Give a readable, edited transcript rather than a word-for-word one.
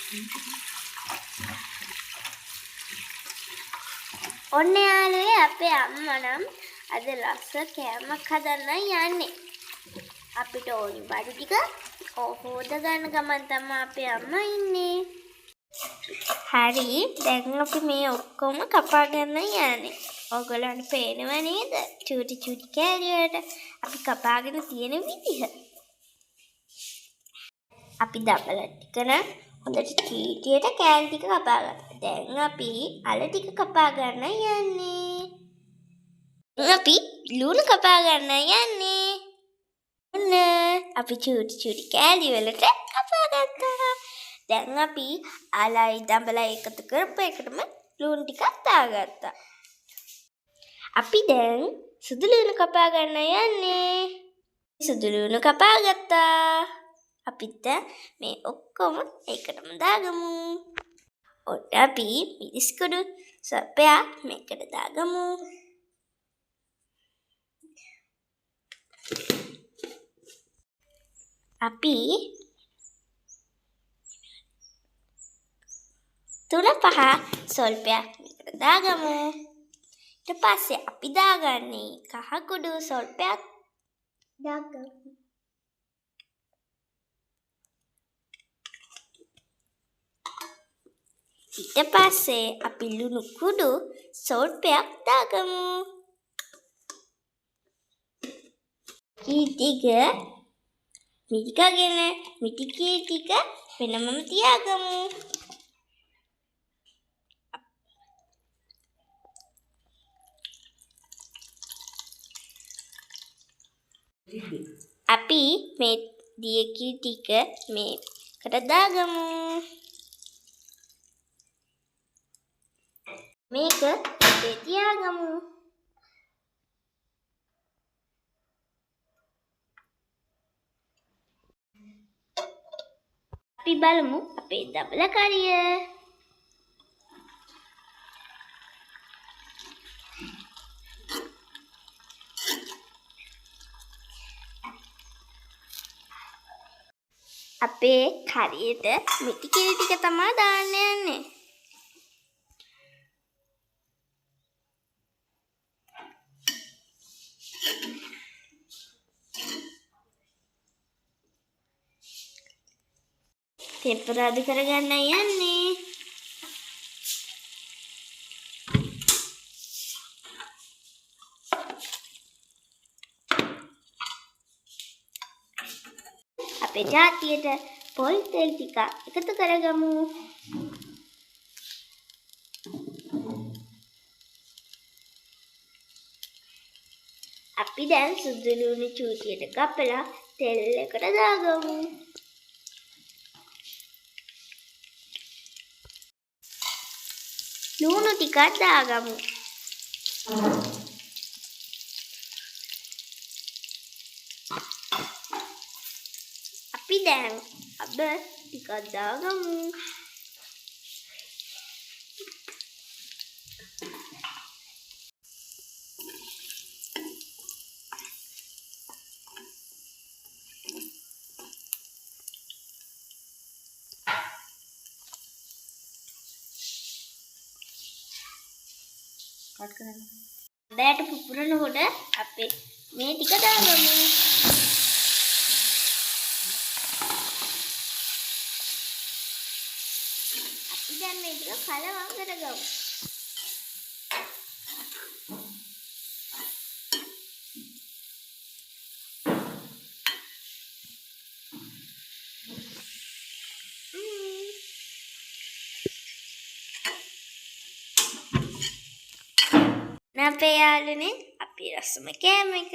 ඔන්න යාළුවේ අපේ අම්මා නම් අද ලස්ස කෑමක් හදන්න යන්නේ. අපිට ඕනි බඩු ටික හොද ගන්න ගමන් තමයි අපේ අම්මා ඉන්නේ. හරි දැන් අපි මේ ඔක්කොම කපා ගන්න යන්නේ. ඔයගොල්ලන්ට පේනව නේද? චූටි චූටි කෑලි වලට අපි කපාගෙන තියෙන විදිහ. අපි දබල ටික නම් හොඳට චීටියට කෑලි ටික කපා ගත්තා. දැන් අපි අල ටික කපා ගන්න යන්නේ. අපි ලුණු කපා ගන්න යන්නේ. ඔන්න අපි චූටි චූටි කෑලි වලට කපා ගත්තා. දැන් අපි අලයි දඹලයි එකතු කරපු එකටම ලුණු ටිකක් දාගත්තා. අපි දැන් සුදු ලුණු කපා ගන්න යන්නේ. සුදු ලුණු කපා ගත්තා. අපිට මේ ඔක්කොම එකටම දාගමු. ඔන්න අපි මිරිස් කුඩු සපයා මේකට දාගමු. අපි 3-5 සොල්පයක් මේකට දාගමු. ඊට පස්සේ අපි දාගන්නේ කහ කුඩු සොල්පයක් දාගමු. ඊට පස්සේ අපි ලුණු කුඩු සොල්පයක් දාගමු. ටික මිටිකගෙන මිටිකී ටික වෙනමම තියාගමු. අපි මේ දියකී ටික මේකට දාගමු. මේක පිටේ තියාගමු. අපි බලමු අපේ දබල කරිය. අපේ කරියට මිටි කිරි ටික තමයි දාන්න යන්නේ. තෙපරාදු කරගන්න යන්නේ. අපේ ජාතියට පොල් තෙල් ටික එකතු කරගමු. අපි දැන් සුදු ලුණු චූටියට කපලා තෙල් එකට දාගමු. ලුණු ටිකක් දාගමු. අපි දැන් අබ ටිකක් දාගමු. කට් කරන්න. දැට පුපුරනකොට අපි මේ ටික දාගමු. අපි දැන් මේ ටික කලවම් කරගමු. අපේ යාළුවනේ අපි රසම කෑම එක